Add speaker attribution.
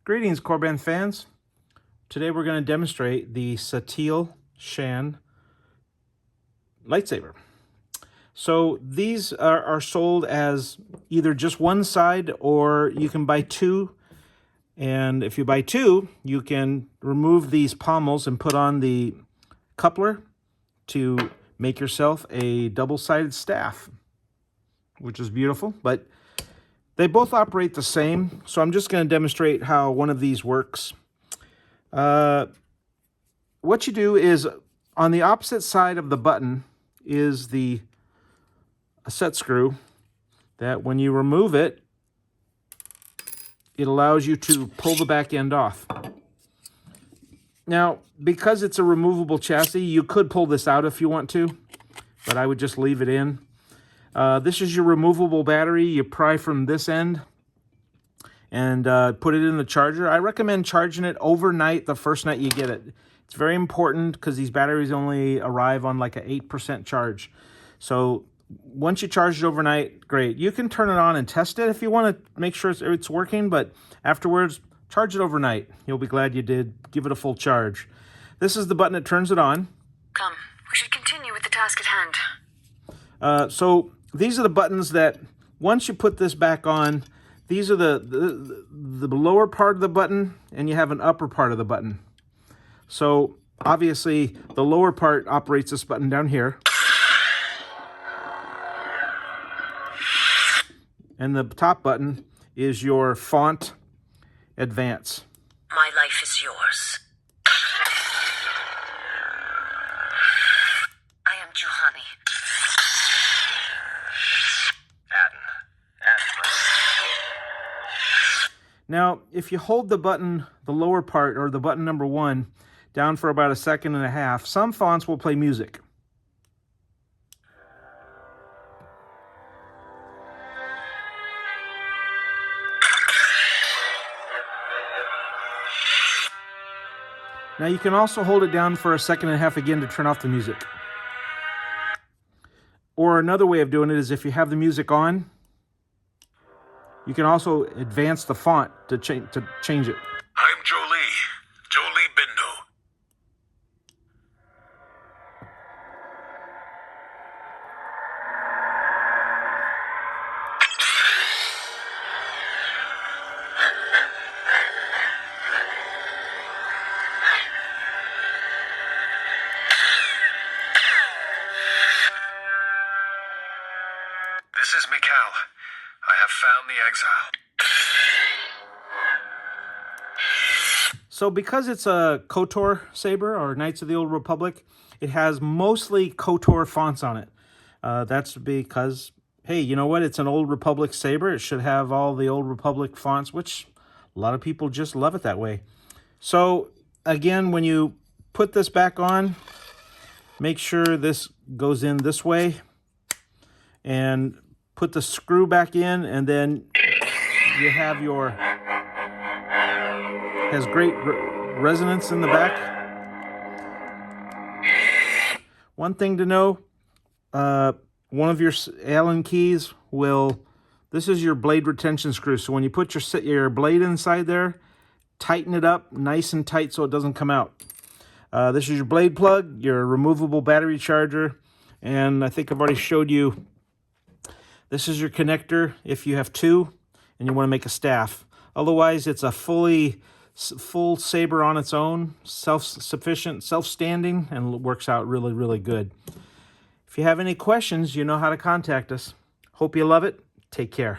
Speaker 1: Greetings, Korbanth fans. Today we're going to demonstrate the Satele Shan lightsaber. So these are sold as either just one side, or you can buy two. And if you buy two, you can remove these pommels and put on the coupler to make yourself a double-sided staff, which is beautiful. But they both operate the same, so I'm just going to demonstrate how one of these works. What you do is, on the opposite side of the button is a set screw that when you remove it, it allows you to pull the back end off. Now, because it's a removable chassis, you could pull this out if you want to, but I would just leave it in. This is your removable battery. You pry from this end and put it in the charger. I recommend charging it overnight the first night you get it. It's very important because these batteries only arrive on like an 8% charge. So once you charge it overnight, great. You can turn it on and test it if you want to make sure it's working, but afterwards, charge it overnight. You'll be glad you did. Give it a full charge. This is the button that turns it on.
Speaker 2: Come, we should continue with the task at hand.
Speaker 1: So these are the buttons that, once you put this back on, these are the lower part of the button, and you have an upper part of the button. So obviously, the lower part operates this button down here. And the top button is your font advance.
Speaker 2: My life is yours. I am Juhani.
Speaker 1: Now, if you hold the button, the lower part, or the button number 1, down for about 1.5 seconds, some fonts will play music. Now, you can also hold it down for 1.5 seconds again to turn off the music. Or another way of doing it is, if you have the music on, you can also advance the font to change it.
Speaker 3: I'm Jolie Bindo. This is Mikal. I have found the exile.
Speaker 1: So because it's a KOTOR saber, or Knights of the Old Republic, it has mostly KOTOR fonts on it. That's because, hey, you know what? It's an Old Republic saber. It should have all the Old Republic fonts, which a lot of people just love it that way. So again, when you put this back on, make sure this goes in this way, and put the screw back in, and then you have your, has great resonance in the back. One thing to know, one of your Allen keys will, this is your blade retention screw. So when you put your blade inside there, tighten it up nice and tight so it doesn't come out. This is your blade plug, your removable battery charger, and I think I've already showed you. This is your connector if you have two and you want to make a staff. Otherwise, it's a full saber on its own, self-sufficient, self-standing, and works out really, really good. If you have any questions, you know how to contact us. Hope you love it. Take care.